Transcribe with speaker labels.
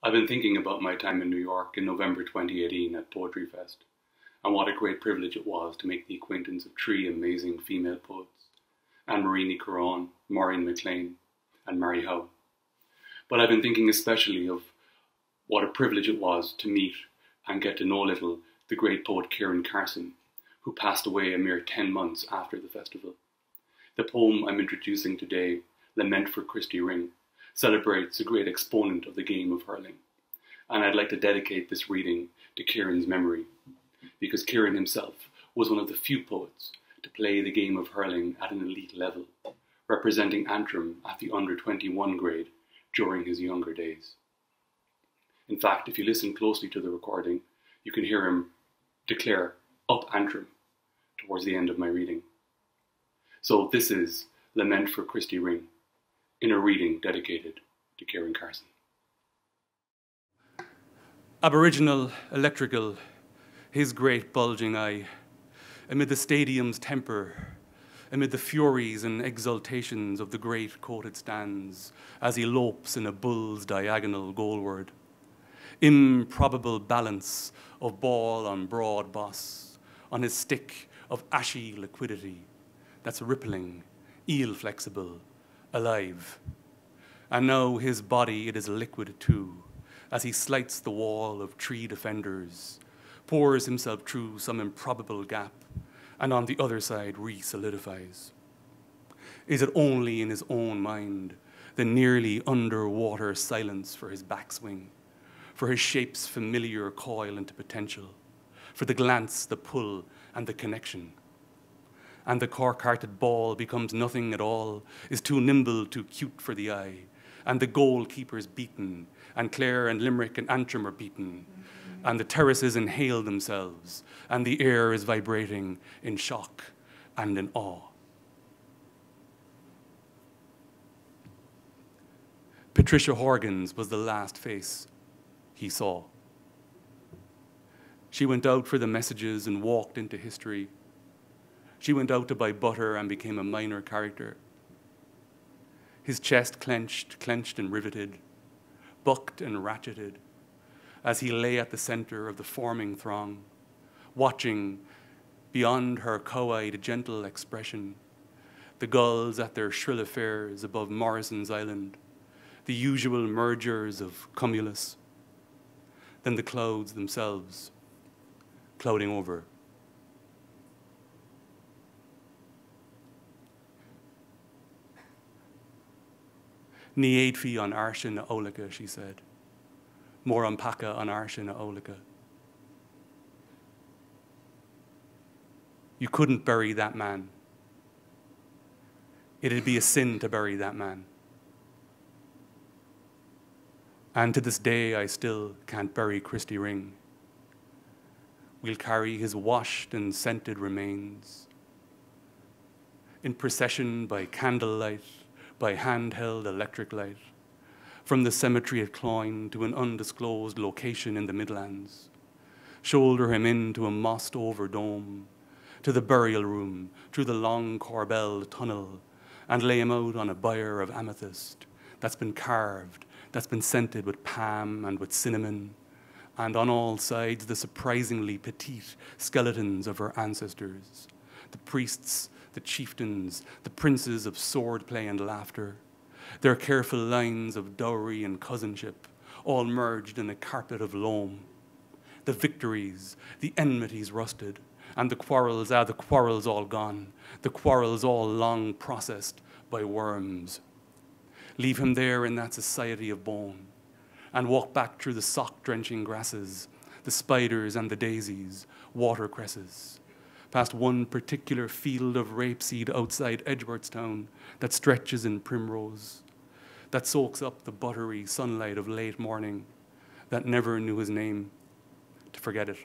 Speaker 1: I've been thinking about my time in New York in November 2018 at PoetryFest, and what a great privilege it was to make the acquaintance of three amazing female poets, Anne-Marie Caron, Maureen MacLean, and Mary Howe. But I've been thinking especially of what a privilege it was to meet and get to know a little the great poet Ciaran Carson, who passed away a mere 10 months after the festival. The poem I'm introducing today, Lament for Christy celebrates a great exponent of the game of hurling. And I'd like to dedicate this reading to Ciaran's memory, because Ciaran himself was one of the few poets to play the game of hurling at an elite level, representing Antrim at the under-21 grade during his younger days. In fact, if you listen closely to the recording, you can hear him declare, "Up Antrim," towards the end of my reading. So this is Lament for Christy in a reading dedicated to Ciaran Carson.
Speaker 2: Aboriginal, electrical, his great bulging eye, amid the stadium's temper, amid the furies and exultations of the great coated stands, as he lopes in a bull's diagonal goalward. Improbable balance of ball on broad boss, on his stick of ashy liquidity that's rippling, eel-flexible, alive. And now his body, it is liquid too, as he slights the wall of tree defenders, pours himself through some improbable gap, and on the other side re-solidifies. Is it only in his own mind, the nearly underwater silence for his backswing, for his shape's familiar coil into potential, for the glance, the pull, and the connection? And the cork-hearted ball becomes nothing at all, is too nimble, too cute for the eye, and the goalkeeper's beaten, and Clare and Limerick and Antrim are beaten, and the terraces inhale themselves, and the air is vibrating in shock and in awe. Patricia Horgan's was the last face he saw. She went out for the messages and walked into history. She went out to buy butter and became a minor character. His chest clenched and riveted, bucked and ratcheted, as he lay at the center of the forming throng, watching, beyond her cow-eyed gentle expression, the gulls at their shrill affairs above Morrison's Island, the usual mergers of cumulus, then the clouds themselves, clouding over. Ní éadfaí an airse na ólacha, she said. Mór an pacha an airse na ólacha. You couldn't bury that man. It'd be a sin to bury that man. And to this day, I still can't bury Christy Ring. We'll carry his washed and scented remains in procession by candlelight, by handheld electric light, from the cemetery at Cloyne to an undisclosed location in the Midlands, shoulder him into a mossed-over dome, to the burial room, through the long corbelled tunnel, and lay him out on a bier of amethyst that's been carved, that's been scented with palm and with cinnamon, and on all sides the surprisingly petite skeletons of her ancestors, the priests, the chieftains, the princes of swordplay and laughter, their careful lines of dowry and cousinship, all merged in a carpet of loam. The victories, the enmities rusted, and the quarrels all gone, the quarrels all long processed by worms. Leave him there in that society of bone, and walk back through the sock-drenching grasses, the spiders and the daisies, watercresses, past one particular field of rapeseed outside Edgeworthstown that stretches in primrose, that soaks up the buttery sunlight of late morning, that never knew his name, to forget it.